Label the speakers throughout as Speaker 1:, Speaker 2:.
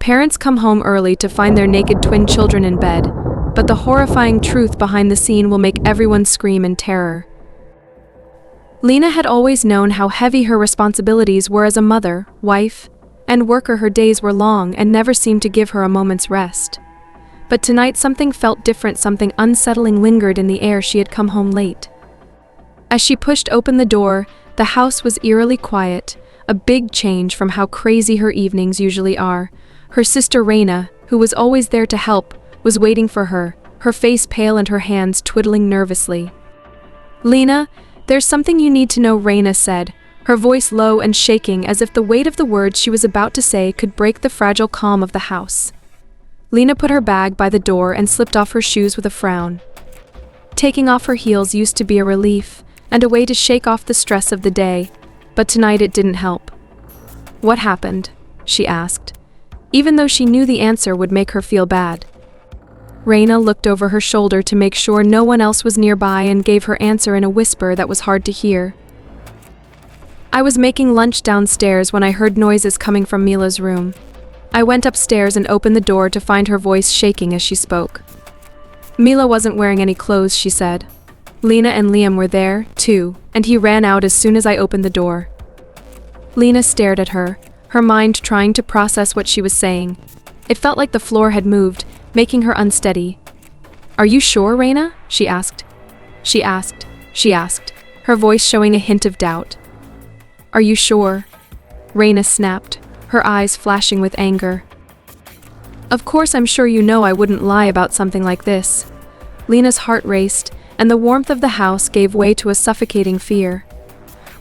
Speaker 1: Parents come home early to find their naked twin children in bed, but the horrifying truth behind the scene will make everyone scream in terror. Lena had always known how heavy her responsibilities were as a mother, wife, and worker. Her days were long and never seemed to give her a moment's rest. But tonight something felt different, something unsettling lingered in the air. She had come home late. As she pushed open the door, the house was eerily quiet, a big change from how crazy her evenings usually are. Her sister Raina, who was always there to help, was waiting for her, her face pale and her hands twiddling nervously. "Lena, there's something you need to know," Raina said, her voice low and shaking as if the weight of the words she was about to say could break the fragile calm of the house. Lena put her bag by the door and slipped off her shoes with a frown. Taking off her heels used to be a relief and a way to shake off the stress of the day, but tonight it didn't help. "What happened?" she asked, even though she knew the answer would make her feel bad. Raina looked over her shoulder to make sure no one else was nearby and gave her answer in a whisper that was hard to hear. "I was making lunch downstairs when I heard noises coming from Mila's room. I went upstairs and opened the door to find her voice shaking as she spoke. Mila wasn't wearing any clothes," she said. "Lena and Liam were there, too, and he ran out as soon as I opened the door." Lena stared at her, her mind trying to process what she was saying. It felt like the floor had moved, making her unsteady. "Are you sure, Raina?" she asked, her voice showing a hint of doubt. "Are you sure?" Raina snapped, her eyes flashing with anger. "Of course I'm sure you know I wouldn't lie about something like this." Lena's heart raced, and the warmth of the house gave way to a suffocating fear.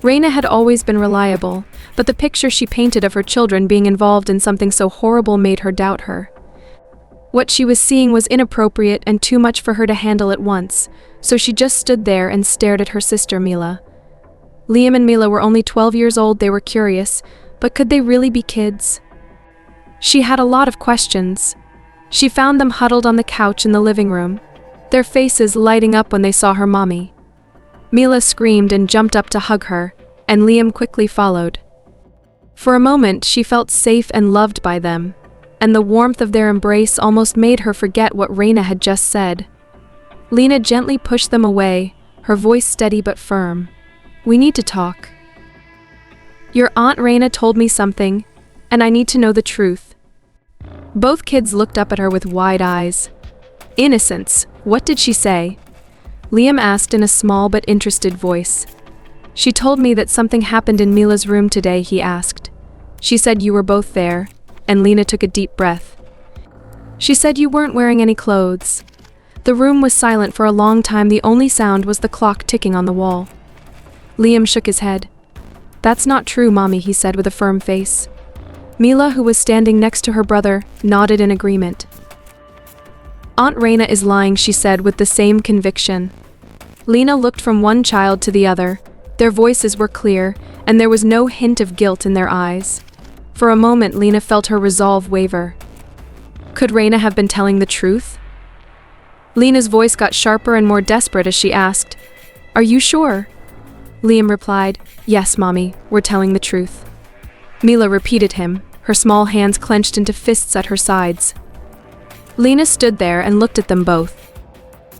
Speaker 1: Raina had always been reliable, but the picture she painted of her children being involved in something so horrible made her doubt her. What she was seeing was inappropriate and too much for her to handle at once, so she just stood there and stared at her sister Mila. Liam and Mila were only 12 years old. They were curious, but could they really be kids? She had a lot of questions. She found them huddled on the couch in the living room, their faces lighting up when they saw her mommy. Mila screamed and jumped up to hug her, and Liam quickly followed. For a moment, she felt safe and loved by them, and the warmth of their embrace almost made her forget what Raina had just said. Lena gently pushed them away, her voice steady but firm. "We need to talk. Your Aunt Raina told me something, and I need to know the truth." Both kids looked up at her with wide eyes. "Innocence, what did she say?" Liam asked in a small but interested voice. "She told me that something happened in Mila's room today," he asked. "She said you were both there," and Lena took a deep breath. "She said you weren't wearing any clothes." The room was silent for a long time. The only sound was the clock ticking on the wall. Liam shook his head. "That's not true, Mommy," he said with a firm face. Mila, who was standing next to her brother, nodded in agreement. "Aunt Raina is lying," she said with the same conviction. Lena looked from one child to the other. Their voices were clear, and there was no hint of guilt in their eyes. For a moment, Lena felt her resolve waver. Could Raina have been telling the truth? Lena's voice got sharper and more desperate as she asked, "Are you sure?" Liam replied, "Yes, Mommy, we're telling the truth." Mila repeated him, her small hands clenched into fists at her sides. Lena stood there and looked at them both.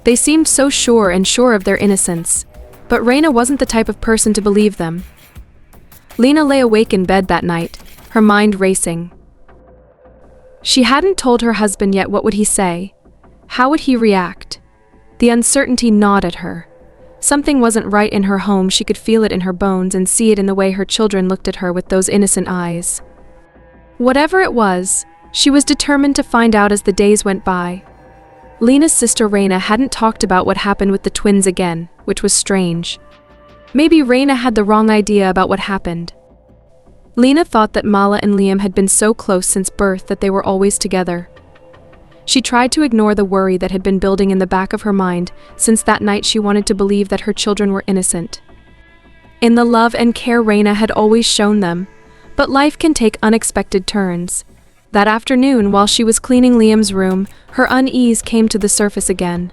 Speaker 1: They seemed so sure of their innocence, but Raina wasn't the type of person to believe them. Lena lay awake in bed that night, her mind racing. She hadn't told her husband yet. What would he say? How would he react? The uncertainty gnawed at her. Something wasn't right in her home. She could feel it in her bones and see it in the way her children looked at her with those innocent eyes. Whatever it was, she was determined to find out as the days went by. Lena's sister Raina hadn't talked about what happened with the twins again, which was strange. Maybe Raina had the wrong idea about what happened. Lena thought that Mala and Liam had been so close since birth that they were always together. She tried to ignore the worry that had been building in the back of her mind since that night. She wanted to believe that her children were innocent, in the love and care Raina had always shown them. But life can take unexpected turns. That afternoon, while she was cleaning Liam's room, her unease came to the surface again.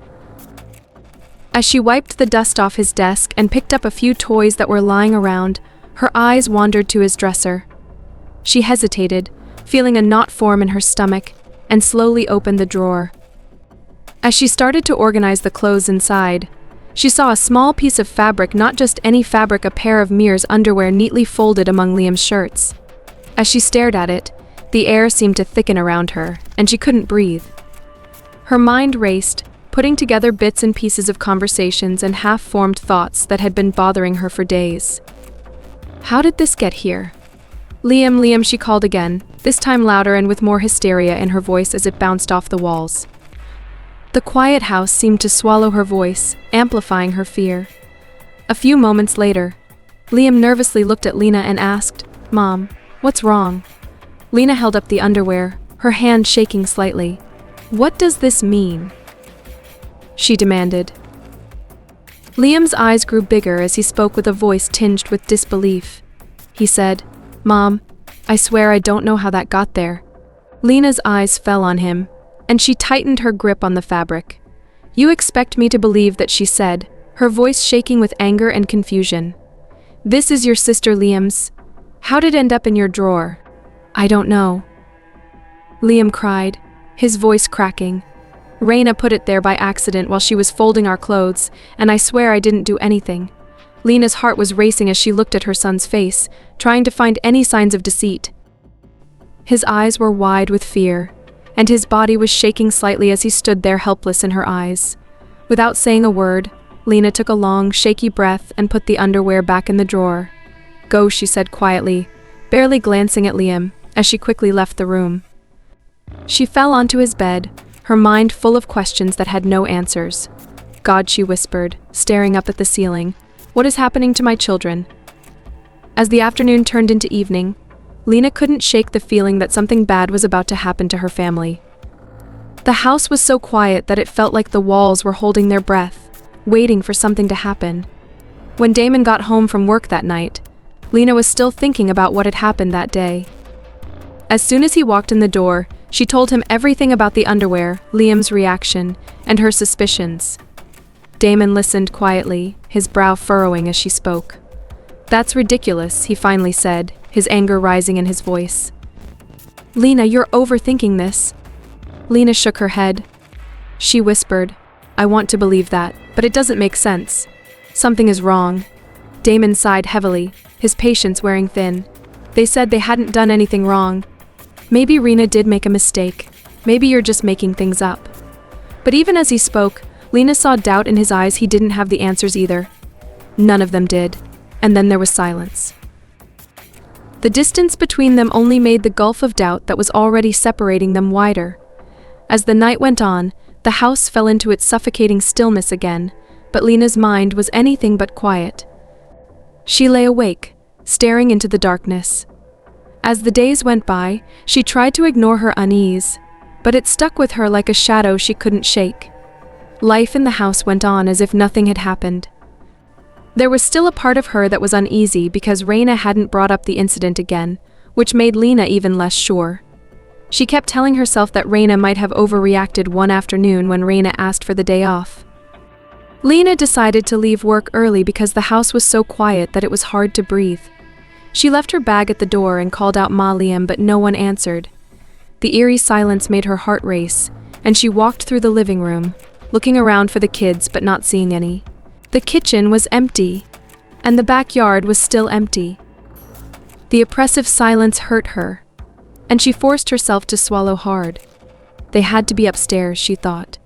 Speaker 1: As she wiped the dust off his desk and picked up a few toys that were lying around, her eyes wandered to his dresser. She hesitated, feeling a knot form in her stomach, and slowly opened the drawer. As she started to organize the clothes inside, she saw a small piece of fabric, not just any fabric, a pair of Mir's underwear neatly folded among Liam's shirts. As she stared at it, the air seemed to thicken around her, and she couldn't breathe. Her mind raced, putting together bits and pieces of conversations and half-formed thoughts that had been bothering her for days. How did this get here? Liam, Liam, she called again, this time louder and with more hysteria in her voice as it bounced off the walls. The quiet house seemed to swallow her voice, amplifying her fear. A few moments later, Liam nervously looked at Lena and asked, "Mom, what's wrong?" Lena held up the underwear, her hand shaking slightly. "What does this mean?" she demanded. Liam's eyes grew bigger as he spoke with a voice tinged with disbelief. He said, "Mom, I swear I don't know how that got there." Lena's eyes fell on him, and she tightened her grip on the fabric. "You expect me to believe that," she said, her voice shaking with anger and confusion. "This is your sister Liam's. How did it end up in your drawer?" "I don't know," Liam cried, his voice cracking. "Raina put it there by accident while she was folding our clothes, and I swear I didn't do anything." Lena's heart was racing as she looked at her son's face, trying to find any signs of deceit. His eyes were wide with fear, and his body was shaking slightly as he stood there helpless in her eyes. Without saying a word, Lena took a long, shaky breath and put the underwear back in the drawer. "Go," she said quietly, barely glancing at Liam, as she quickly left the room. She fell onto his bed, her mind full of questions that had no answers. "God," she whispered, staring up at the ceiling, "what is happening to my children?" As the afternoon turned into evening, Lena couldn't shake the feeling that something bad was about to happen to her family. The house was so quiet that it felt like the walls were holding their breath, waiting for something to happen. When Damon got home from work that night, Lena was still thinking about what had happened that day. As soon as he walked in the door, she told him everything about the underwear, Liam's reaction, and her suspicions. Damon listened quietly, his brow furrowing as she spoke. "That's ridiculous," he finally said, his anger rising in his voice. "Lena, you're overthinking this." Lena shook her head. She whispered, "I want to believe that, but it doesn't make sense. Something is wrong." Damon sighed heavily, his patience wearing thin. "They said they hadn't done anything wrong. Maybe Rena did make a mistake. Maybe you're just making things up." But even as he spoke, Lena saw doubt in his eyes. He didn't have the answers either. None of them did. And then there was silence. The distance between them only made the gulf of doubt that was already separating them wider. As the night went on, the house fell into its suffocating stillness again, but Lena's mind was anything but quiet. She lay awake, staring into the darkness. As the days went by, she tried to ignore her unease, but it stuck with her like a shadow she couldn't shake. Life in the house went on as if nothing had happened. There was still a part of her that was uneasy because Raina hadn't brought up the incident again, which made Lena even less sure. She kept telling herself that Raina might have overreacted one afternoon when Raina asked for the day off. Lena decided to leave work early because the house was so quiet that it was hard to breathe. She left her bag at the door and called out Ma Liam, but no one answered. The eerie silence made her heart race, and she walked through the living room, looking around for the kids but not seeing any. The kitchen was empty, and the backyard was still empty. The oppressive silence hurt her, and she forced herself to swallow hard. They had to be upstairs, she thought.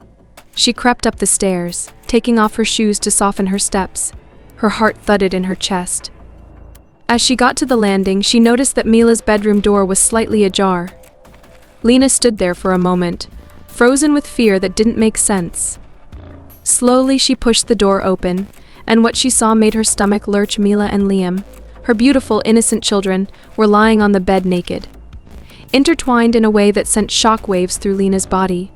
Speaker 1: She crept up the stairs, taking off her shoes to soften her steps. Her heart thudded in her chest. As she got to the landing, she noticed that Mila's bedroom door was slightly ajar. Lena stood there for a moment, frozen with fear that didn't make sense. Slowly, she pushed the door open, and what she saw made her stomach lurch. Mila and Liam, her beautiful, innocent children, were lying on the bed naked, intertwined in a way that sent shockwaves through Lena's body.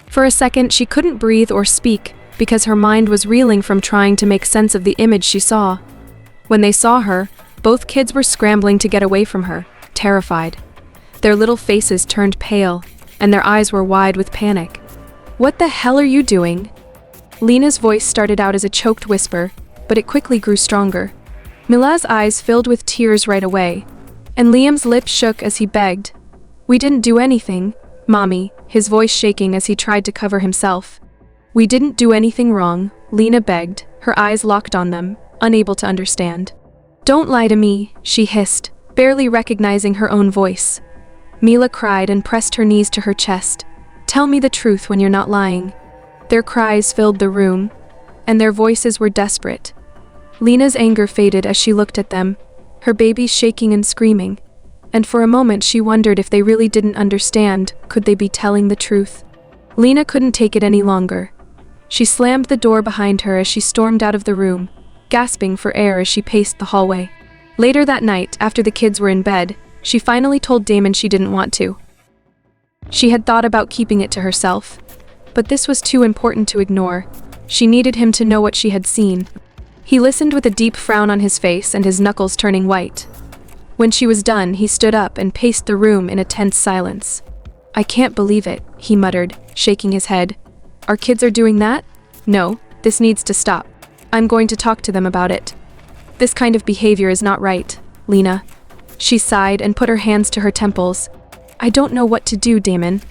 Speaker 1: For a second, she couldn't breathe or speak because her mind was reeling from trying to make sense of the image she saw. When they saw her, both kids were scrambling to get away from her, terrified. Their little faces turned pale, and their eyes were wide with panic. "What the hell are you doing?" Lena's voice started out as a choked whisper, but it quickly grew stronger. Mila's eyes filled with tears right away, and Liam's lips shook as he begged, We didn't do anything, Mommy, his voice shaking as he tried to cover himself. We didn't do anything wrong, Lena begged, her eyes locked on them, unable to understand. Don't lie to me, she hissed, barely recognizing her own voice. Mila cried and pressed her knees to her chest. Tell me the truth when you're not lying. Their cries filled the room, and their voices were desperate. Lena's anger faded as she looked at them, her babies shaking and screaming, and for a moment she wondered if they really didn't understand, could they be telling the truth? Lena couldn't take it any longer. She slammed the door behind her as she stormed out of the room, gasping for air as she paced the hallway. Later that night, after the kids were in bed, she finally told Damon she didn't want to. She had thought about keeping it to herself, but this was too important to ignore. She needed him to know what she had seen. He listened with a deep frown on his face and his knuckles turning white. When she was done, he stood up and paced the room in a tense silence. I can't believe it, he muttered, shaking his head. Our kids are doing that? No, this needs to stop. I'm going to talk to them about it. This kind of behavior is not right, Lena. She sighed and put her hands to her temples. I don't know what to do, Damon.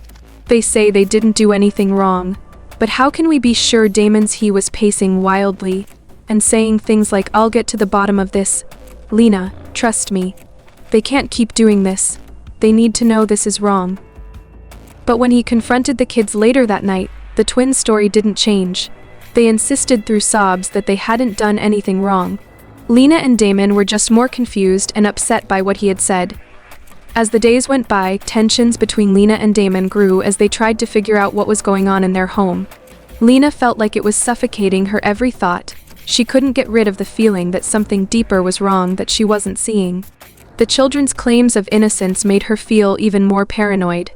Speaker 1: They say they didn't do anything wrong, but how can we be sure? He was pacing wildly and saying things like, I'll get to the bottom of this. Lena, trust me. They can't keep doing this. They need to know this is wrong. But when he confronted the kids later that night, the twins' story didn't change. They insisted through sobs that they hadn't done anything wrong. Lena and Damon were just more confused and upset by what he had said. As the days went by, tensions between Lena and Damon grew as they tried to figure out what was going on in their home. Lena felt like it was suffocating her every thought. She couldn't get rid of the feeling that something deeper was wrong that she wasn't seeing. The children's claims of innocence made her feel even more paranoid.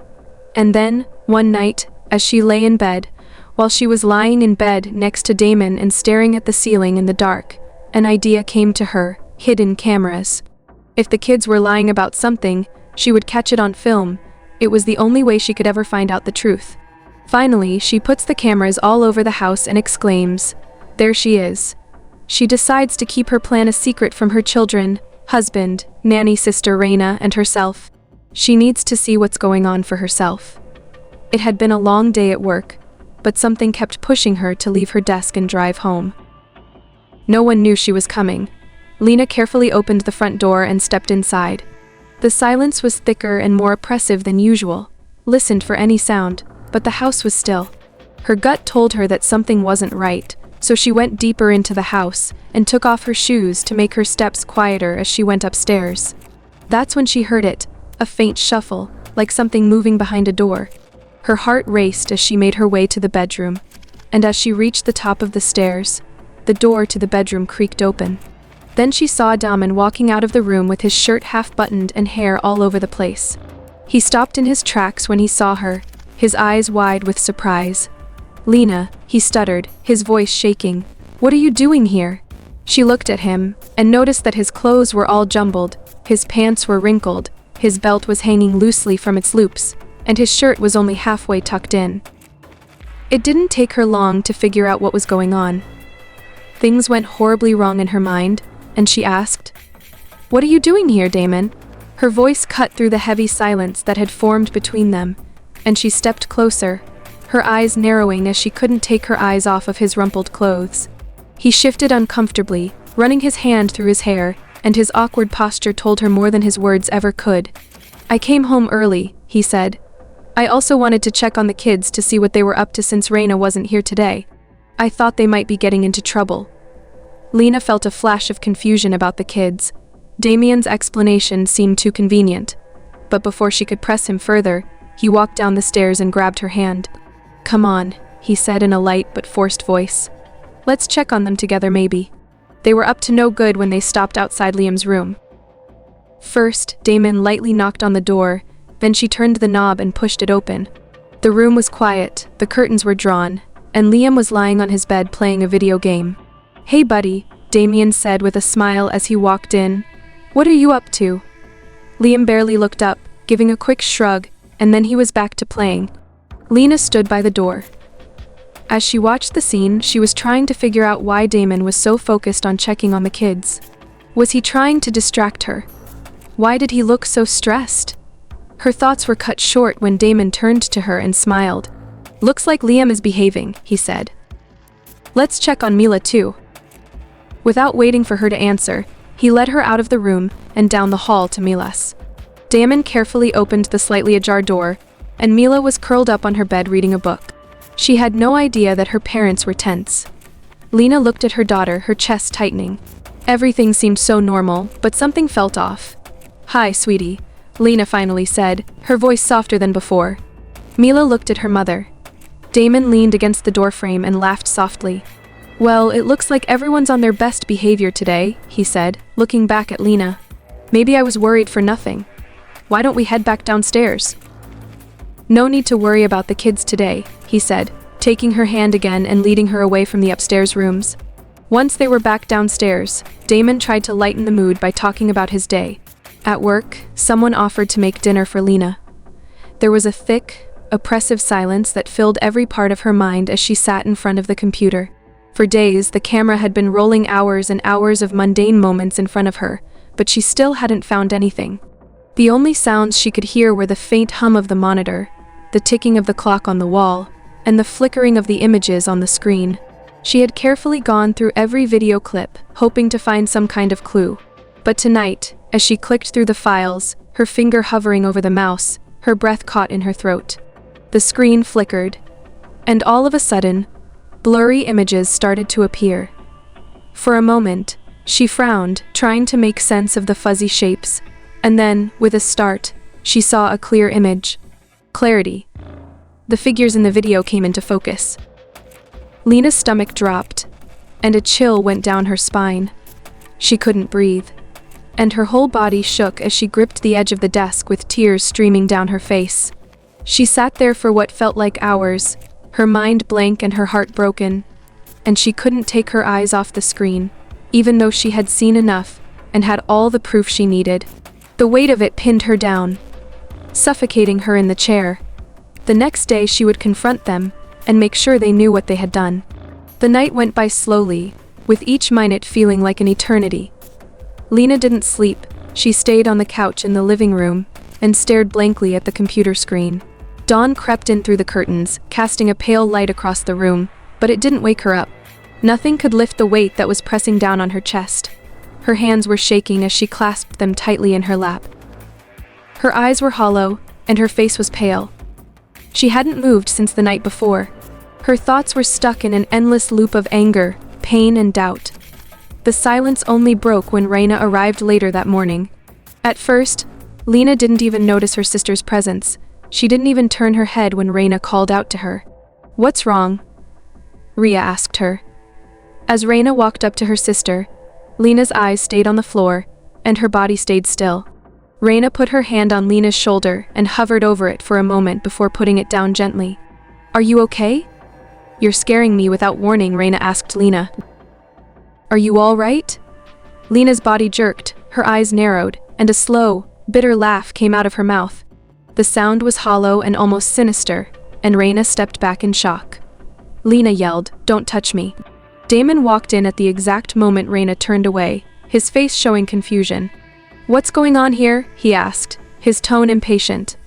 Speaker 1: And then, one night, as she lay in bed, while she was lying in bed next to Damon and staring at the ceiling in the dark, an idea came to her: hidden cameras. If the kids were lying about something, she would catch it on film. It was the only way she could ever find out the truth. Finally, she puts the cameras all over the house and exclaims, there she is. She decides to keep her plan a secret from her children, husband, nanny sister Raina, and herself. She needs to see what's going on for herself. It had been a long day at work, but something kept pushing her to leave her desk and drive home. No one knew she was coming. Lena carefully opened the front door and stepped inside. The silence was thicker and more oppressive than usual. Listened for any sound, but the house was still. Her gut told her that something wasn't right, so she went deeper into the house and took off her shoes to make her steps quieter as she went upstairs. That's when she heard it, a faint shuffle, like something moving behind a door. Her heart raced as she made her way to the bedroom, and as she reached the top of the stairs, the door to the bedroom creaked open. Then she saw Damon walking out of the room with his shirt half-buttoned and hair all over the place. He stopped in his tracks when he saw her, his eyes wide with surprise. Lena, he stuttered, his voice shaking. What are you doing here? She looked at him, and noticed that his clothes were all jumbled, his pants were wrinkled, his belt was hanging loosely from its loops, and his shirt was only halfway tucked in. It didn't take her long to figure out what was going on. Things went horribly wrong in her mind, and she asked, What are you doing here, Damon? Her voice cut through the heavy silence that had formed between them, and she stepped closer, her eyes narrowing as she couldn't take her eyes off of his rumpled clothes. He shifted uncomfortably, running his hand through his hair, and his awkward posture told her more than his words ever could. I came home early, he said. I also wanted to check on the kids to see what they were up to since Raina wasn't here today. I thought they might be getting into trouble. Lena felt a flash of confusion about the kids. Damien's explanation seemed too convenient. But before she could press him further, he walked down the stairs and grabbed her hand. Come on, he said in a light but forced voice. Let's check on them together maybe. They were up to no good when they stopped outside Liam's room. First, Damon lightly knocked on the door, then she turned the knob and pushed it open. The room was quiet, the curtains were drawn, and Liam was lying on his bed playing a video game. Hey buddy, Damien said with a smile as he walked in. What are you up to? Liam barely looked up, giving a quick shrug, and then he was back to playing. Lena stood by the door. As she watched the scene, she was trying to figure out why Damon was so focused on checking on the kids. Was he trying to distract her? Why did he look so stressed? Her thoughts were cut short when Damon turned to her and smiled. "Looks like Liam is behaving," he said. "Let's check on Mila too." Without waiting for her to answer, he led her out of the room and down the hall to Mila's. Damon carefully opened the slightly ajar door, and Mila was curled up on her bed reading a book. She had no idea that her parents were tense. Lena looked at her daughter, her chest tightening. Everything seemed so normal, but something felt off. "Hi, sweetie," Lena finally said, her voice softer than before. Mila looked at her mother. Damon leaned against the doorframe and laughed softly. "Well, it looks like everyone's on their best behavior today," he said, looking back at Lena. "Maybe I was worried for nothing. Why don't we head back downstairs?" "No need to worry about the kids today," he said, taking her hand again and leading her away from the upstairs rooms. Once they were back downstairs, Damon tried to lighten the mood by talking about his day. At work, someone offered to make dinner for Lena. There was a thick, oppressive silence that filled every part of her mind as she sat in front of the computer. For days, the camera had been rolling hours and hours of mundane moments in front of her, but she still hadn't found anything. The only sounds she could hear were the faint hum of the monitor, the ticking of the clock on the wall, and the flickering of the images on the screen. She had carefully gone through every video clip, hoping to find some kind of clue. But tonight, as she clicked through the files, her finger hovering over the mouse, her breath caught in her throat. The screen flickered, and all of a sudden, blurry images started to appear. For a moment, she frowned, trying to make sense of the fuzzy shapes, and then, with a start, she saw a clear image. Clarity. The figures in the video came into focus. Lena's stomach dropped, and a chill went down her spine. She couldn't breathe, and her whole body shook as she gripped the edge of the desk with tears streaming down her face. She sat there for what felt like hours, her mind blank and her heart broken, and she couldn't take her eyes off the screen, even though she had seen enough and had all the proof she needed. The weight of it pinned her down, suffocating her in the chair. The next day she would confront them and make sure they knew what they had done. The night went by slowly, with each minute feeling like an eternity. Lena didn't sleep. She stayed on the couch in the living room and stared blankly at the computer screen. Dawn crept in through the curtains, casting a pale light across the room, but it didn't wake her up. Nothing could lift the weight that was pressing down on her chest. Her hands were shaking as she clasped them tightly in her lap. Her eyes were hollow, and her face was pale. She hadn't moved since the night before. Her thoughts were stuck in an endless loop of anger, pain, and doubt. The silence only broke when Raina arrived later that morning. At first, Lena didn't even notice her sister's presence. She didn't even turn her head when Raina called out to her. "What's wrong?" Ria asked her. As Raina walked up to her sister, Lena's eyes stayed on the floor, and her body stayed still. Raina put her hand on Lena's shoulder and hovered over it for a moment before putting it down gently. "Are you okay?" "You're scaring me without warning," Raina asked Lena. "Are you all right?" Lena's body jerked, her eyes narrowed, and a slow, bitter laugh came out of her mouth. The sound was hollow and almost sinister, and Raina stepped back in shock. Lena yelled, "Don't touch me." Damon walked in at the exact moment Raina turned away, his face showing confusion. "What's going on here?" he asked, his tone impatient.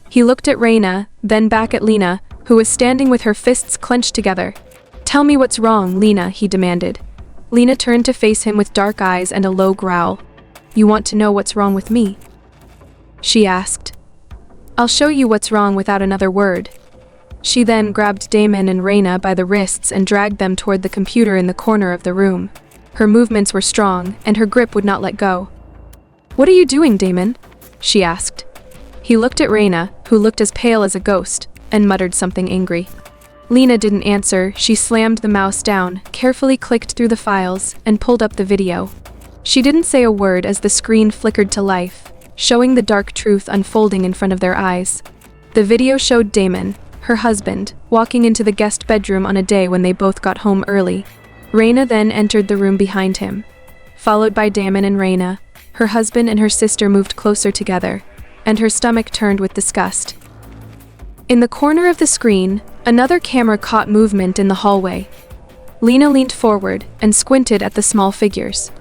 Speaker 1: He looked at Raina, then back at Lena, who was standing with her fists clenched together. "Tell me what's wrong, Lena," he demanded. Lena turned to face him with dark eyes and a low growl. "You want to know what's wrong with me?" she asked. "I'll show you what's wrong without another word." She then grabbed Damon and Raina by the wrists and dragged them toward the computer in the corner of the room. Her movements were strong, and her grip would not let go. "What are you doing, Damon?" she asked. He looked at Raina, who looked as pale as a ghost, and muttered something angry. Lena didn't answer. She slammed the mouse down, carefully clicked through the files, and pulled up the video. She didn't say a word as the screen flickered to life, showing the dark truth unfolding in front of their eyes. The video showed Damon, her husband, walking into the guest bedroom on a day when they both got home early. Raina then entered the room behind him. Followed by Damon and Raina, her husband and her sister moved closer together, and her stomach turned with disgust. In the corner of the screen, another camera caught movement in the hallway. Lena leaned forward and squinted at the small figures.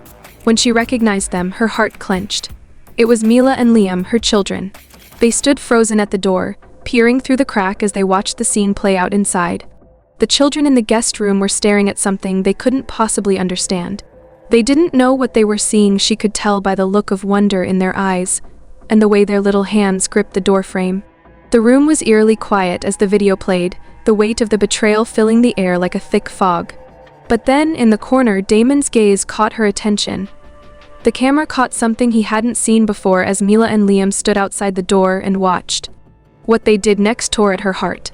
Speaker 1: When she recognized them, her heart clenched. It was Mila and Liam, her children. They stood frozen at the door, peering through the crack as they watched the scene play out inside. The children in the guest room were staring at something they couldn't possibly understand. They didn't know what they were seeing, she could tell by the look of wonder in their eyes, and the way their little hands gripped the doorframe. The room was eerily quiet as the video played, the weight of the betrayal filling the air like a thick fog. But then, in the corner, Damon's gaze caught her attention. The camera caught something he hadn't seen before as Mila and Liam stood outside the door and watched. What they did next tore at her heart.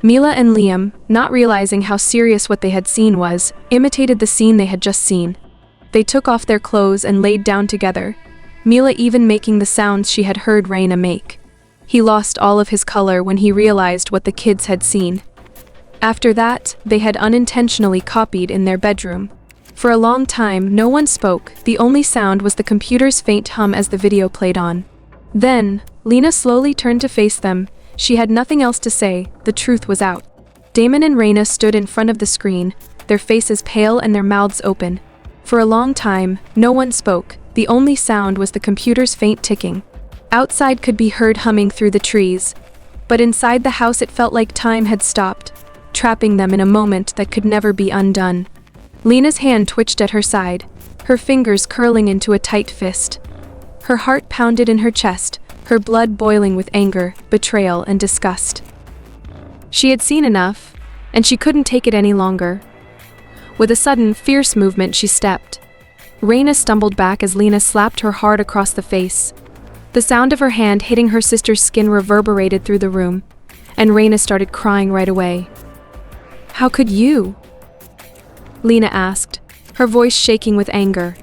Speaker 1: Mila and Liam, not realizing how serious what they had seen was, imitated the scene they had just seen. They took off their clothes and laid down together, Mila even making the sounds she had heard Raina make. He lost all of his color when he realized what the kids had seen. After that, they had unintentionally copied in their bedroom. For a long time, no one spoke. The only sound was the computer's faint hum as the video played on. Then, Lena slowly turned to face them. She had nothing else to say, the truth was out. Damon and Raina stood in front of the screen, their faces pale and their mouths open. For a long time, no one spoke. The only sound was the computer's faint ticking. Outside could be heard humming through the trees, but inside the house it felt like time had stopped, trapping them in a moment that could never be undone. Lena's hand twitched at her side, her fingers curling into a tight fist. Her heart pounded in her chest, her blood boiling with anger, betrayal, and disgust. She had seen enough, and she couldn't take it any longer. With a sudden, fierce movement, she stepped. Raina stumbled back as Lena slapped her hard across the face. The sound of her hand hitting her sister's skin reverberated through the room, and Raina started crying right away. "How could you?" Lena asked, her voice shaking with anger.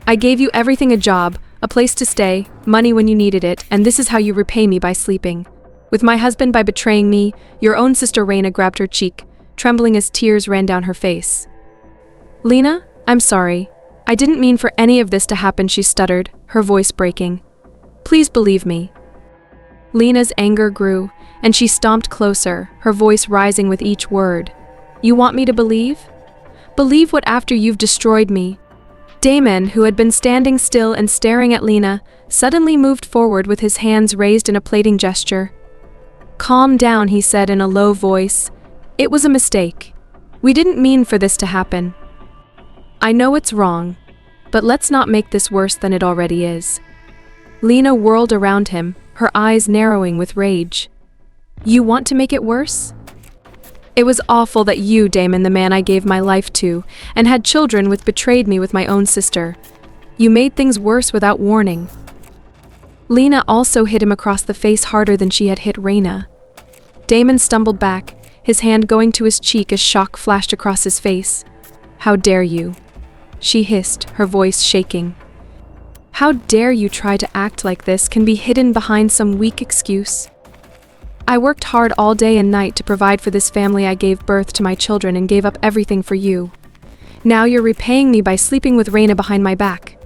Speaker 1: "I gave you everything, a job, a place to stay, money when you needed it, and this is how you repay me, by sleeping with my husband, by betraying me." Your own sister. Raina grabbed her cheek, trembling as tears ran down her face. "Lena, I'm sorry. I didn't mean for any of this to happen," she stuttered, her voice breaking. "Please believe me." Lena's anger grew, and she stomped closer, her voice rising with each word. "You want me to believe? Believe what after you've destroyed me?" Damon, who had been standing still and staring at Lena, suddenly moved forward with his hands raised in a pleading gesture. "Calm down," he said in a low voice. "It was a mistake. We didn't mean for this to happen. I know it's wrong, but let's not make this worse than it already is." Lena whirled around him, her eyes narrowing with rage. "You want to make it worse? It was awful that you, Damon, the man I gave my life to, and had children with, betrayed me with my own sister. You made things worse without warning." Lena also hit him across the face harder than she had hit Raina. Damon stumbled back, his hand going to his cheek as shock flashed across his face. "How dare you?" she hissed, her voice shaking. "How dare you try to act like this can be hidden behind some weak excuse? I worked hard all day and night to provide for this family. I gave birth to my children and gave up everything for you. Now you're repaying me by sleeping with Raina behind my back."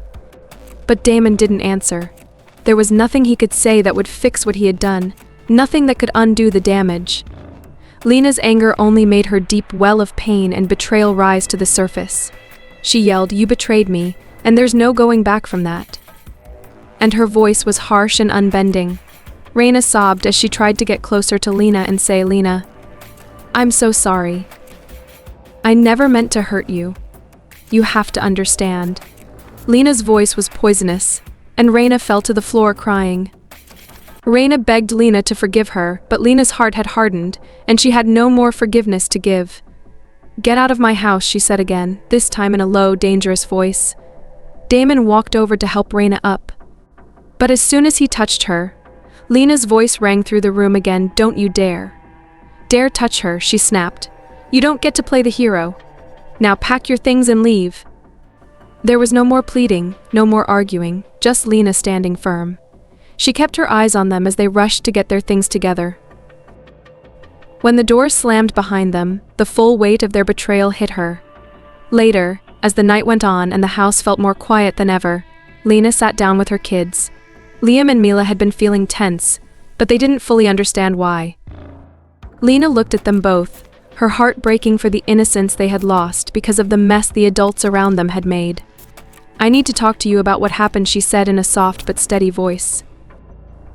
Speaker 1: But Damon didn't answer. There was nothing he could say that would fix what he had done, nothing that could undo the damage. Lena's anger only made her deep well of pain and betrayal rise to the surface. She yelled, "You betrayed me, and there's no going back from that." And her voice was harsh and unbending. Raina sobbed as she tried to get closer to Lena and say, "Lena, I'm so sorry. I never meant to hurt you. You have to understand." Lena's voice was poisonous, and Raina fell to the floor crying. Raina begged Lena to forgive her, but Lena's heart had hardened, and she had no more forgiveness to give. "Get out of my house," she said again, this time in a low, dangerous voice. Damon walked over to help Raina up. But as soon as he touched her, Lena's voice rang through the room again. "Don't you dare. Dare touch her," she snapped. "You don't get to play the hero. Now pack your things and leave." There was no more pleading, no more arguing, just Lena standing firm. She kept her eyes on them as they rushed to get their things together. When the door slammed behind them, the full weight of their betrayal hit her. Later, as the night went on and the house felt more quiet than ever, Lena sat down with her kids. Liam and Mila had been feeling tense, but they didn't fully understand why. Lena looked at them both, her heart breaking for the innocence they had lost because of the mess the adults around them had made. "I need to talk to you about what happened," she said in a soft but steady voice.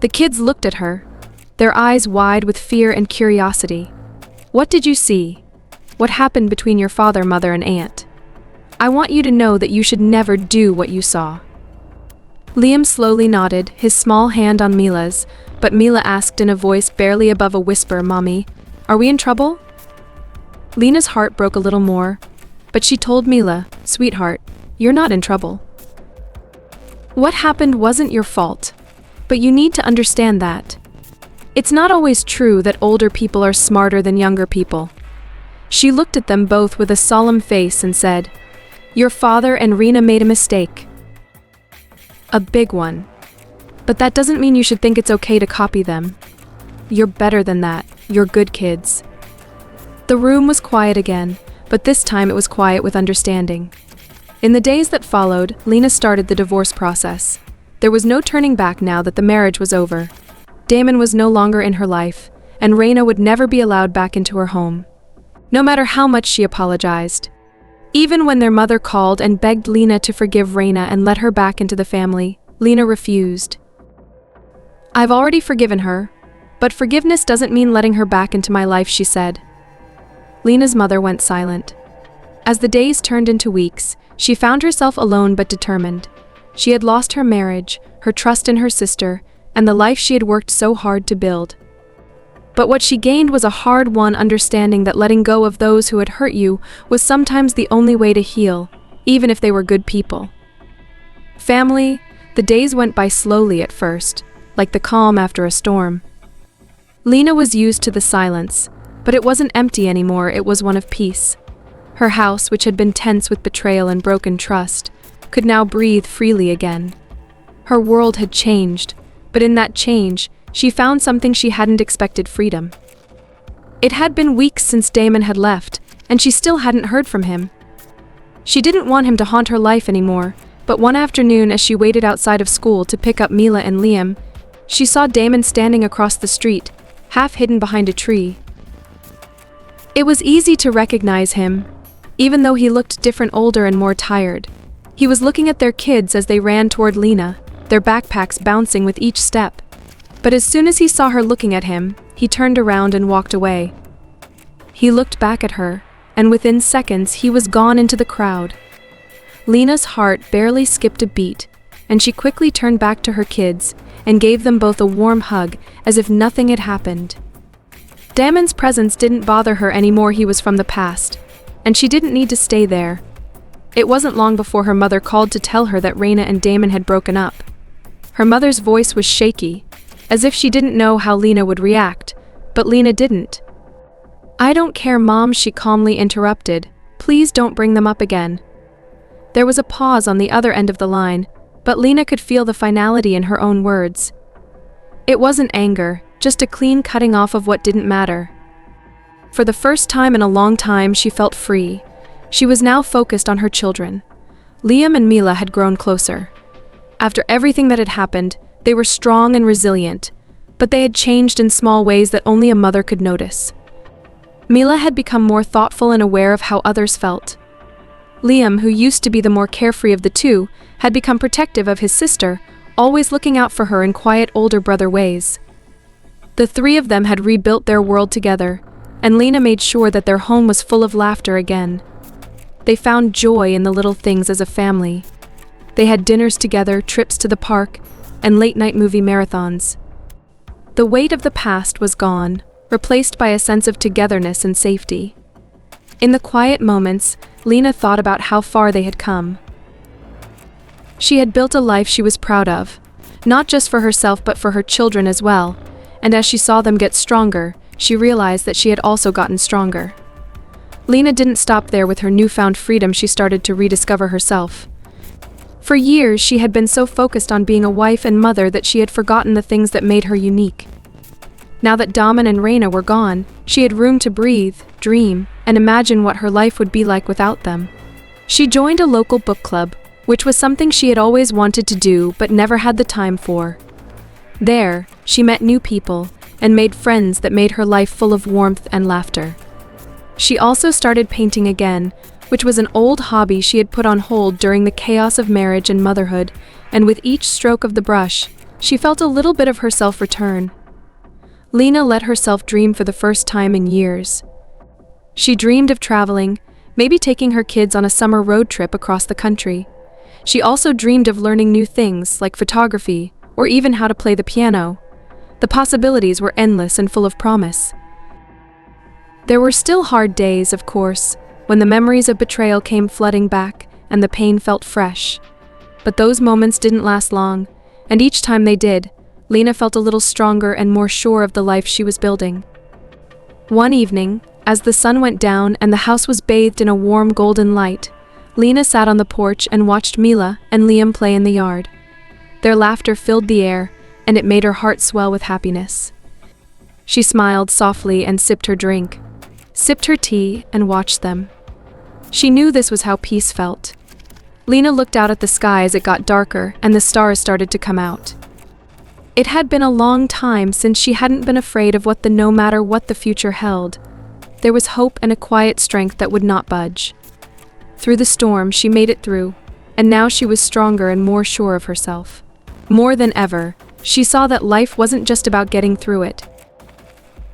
Speaker 1: The kids looked at her, their eyes wide with fear and curiosity. What did you see? What happened between your father, mother, and aunt? I want you to know that you should never do what you saw. Liam slowly nodded, his small hand on Mila's, but Mila asked in a voice barely above a whisper, Mommy, are we in trouble? Lena's heart broke a little more, but she told Mila, Sweetheart, you're not in trouble. What happened wasn't your fault, but you need to understand that. It's not always true that older people are smarter than younger people. She looked at them both with a solemn face and said, Your father and Rena made a mistake. A big one. But that doesn't mean you should think it's okay to copy them. You're better than that. You're good kids. The room was quiet again, but this time it was quiet with understanding. In the days that followed, Lena started the divorce process. There was no turning back now that the marriage was over. Damon was no longer in her life, and Rena would never be allowed back into her home. No matter how much she apologized. Even when their mother called and begged Lena to forgive Rena and let her back into the family, Lena refused. I've already forgiven her, but forgiveness doesn't mean letting her back into my life, she said. Lena's mother went silent. As the days turned into weeks, she found herself alone but determined. She had lost her marriage, her trust in her sister, and the life she had worked so hard to build. But what she gained was a hard-won understanding that letting go of those who had hurt you was sometimes the only way to heal, even if they were good people. Family, the days went by slowly at first, like the calm after a storm. Lena was used to the silence, but it wasn't empty anymore, it was one of peace. Her house, which had been tense with betrayal and broken trust, could now breathe freely again. Her world had changed, but in that change, she found something she hadn't expected: freedom. It had been weeks since Damon had left, and she still hadn't heard from him. She didn't want him to haunt her life anymore, but one afternoon as she waited outside of school to pick up Mila and Liam, she saw Damon standing across the street, half hidden behind a tree. It was easy to recognize him, even though he looked different, older and more tired. He was looking at their kids as they ran toward Lena, their backpacks bouncing with each step. But as soon as he saw her looking at him, he turned around and walked away. He looked back at her, and within seconds he was gone into the crowd. Lena's heart barely skipped a beat, and she quickly turned back to her kids and gave them both a warm hug as if nothing had happened. Damon's presence didn't bother her anymore, he was from the past, and she didn't need to stay there. It wasn't long before her mother called to tell her that Rena and Damon had broken up. Her mother's voice was shaky, as if she didn't know how Lena would react, but Lena didn't. I don't care, Mom, she calmly interrupted. Please don't bring them up again. There was a pause on the other end of the line, but Lena could feel the finality in her own words. It wasn't anger, just a clean cutting off of what didn't matter. For the first time in a long time, she felt free. She was now focused on her children. Liam and Mila had grown closer. After everything that had happened, they were strong and resilient, but they had changed in small ways that only a mother could notice. Mila had become more thoughtful and aware of how others felt. Liam, who used to be the more carefree of the two, had become protective of his sister, always looking out for her in quiet older brother ways. The three of them had rebuilt their world together, and Lena made sure that their home was full of laughter again. They found joy in the little things as a family. They had dinners together, trips to the park, and late-night movie marathons. The weight of the past was gone, replaced by a sense of togetherness and safety. In the quiet moments, Lena thought about how far they had come. She had built a life she was proud of, not just for herself but for her children as well, and as she saw them get stronger, she realized that she had also gotten stronger. Lena didn't stop there. With her newfound freedom, she started to rediscover herself. For years, she had been so focused on being a wife and mother that she had forgotten the things that made her unique. Now that Damon and Rena were gone, she had room to breathe, dream, and imagine what her life would be like without them. She joined a local book club, which was something she had always wanted to do but never had the time for. There, she met new people and made friends that made her life full of warmth and laughter. She also started painting again, which was an old hobby she had put on hold during the chaos of marriage and motherhood, and with each stroke of the brush, She felt a little bit of herself return. Lena let herself dream for the first time in years. She dreamed of traveling, maybe taking her kids on a summer road trip across the country. She also dreamed of learning new things like photography or even how to play the piano. The possibilities were endless and full of promise. There were still hard days, of course, when the memories of betrayal came flooding back and the pain felt fresh. But those moments didn't last long, and each time they did, Lena felt a little stronger and more sure of the life she was building. One evening, as the sun went down and the house was bathed in a warm golden light, Lena sat on the porch and watched Mila and Liam play in the yard. Their laughter filled the air, and it made her heart swell with happiness. She smiled softly and sipped her drink, sipped her tea, and watched them. She knew this was how peace felt. Lena looked out at the sky as it got darker and the stars started to come out. It had been a long time since she hadn't been afraid of what no matter what the future held. There was hope and a quiet strength that would not budge. Through the storm, she made it through, and now she was stronger and more sure of herself. More than ever, she saw that life wasn't just about getting through it.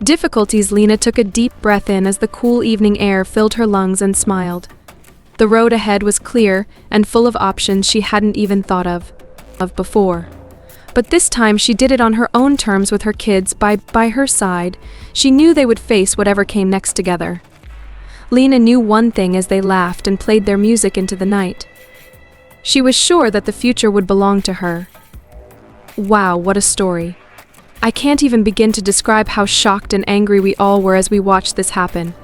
Speaker 1: Difficulties. Lena took a deep breath in as the cool evening air filled her lungs and smiled. The road ahead was clear and full of options she hadn't even thought of before. But this time she did it on her own terms with her kids by her side. She knew they would face whatever came next together. Lena knew one thing as they laughed and played their music into the night. She was sure that the future would belong to her. Wow, what a story. I can't even begin to describe how shocked and angry we all were as we watched this happen.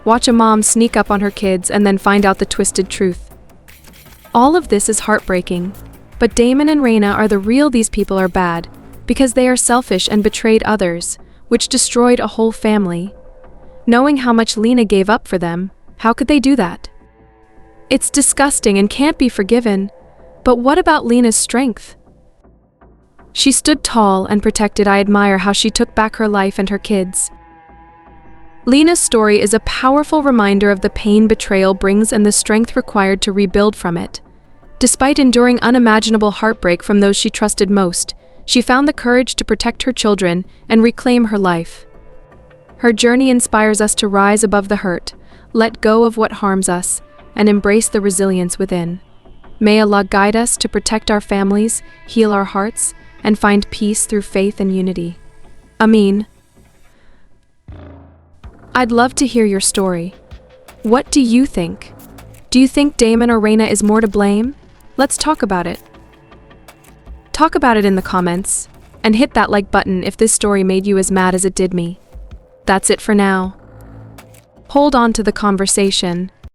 Speaker 1: Watch a mom sneak up on her kids and then find out the twisted truth. All of this is heartbreaking. But Damon and Raina are the real. These people are bad, because they are selfish and betrayed others, which destroyed a whole family. Knowing how much Lena gave up for them, how could they do that? It's disgusting and can't be forgiven. But what about Lena's strength? She stood tall and protected. I admire how she took back her life and her kids. Lena's story is a powerful reminder of the pain betrayal brings and the strength required to rebuild from it. Despite enduring unimaginable heartbreak from those she trusted most, she found the courage to protect her children and reclaim her life. Her journey inspires us to rise above the hurt, let go of what harms us, and embrace the resilience within. May Allah guide us to protect our families, heal our hearts, and find peace through faith and unity. Ameen. I'd love to hear your story. What do you think? Do you think Damon or Raina is more to blame? Let's talk about it. Talk about it in the comments, and hit that like button if this story made you as mad as it did me. That's it for now. Hold on to the conversation,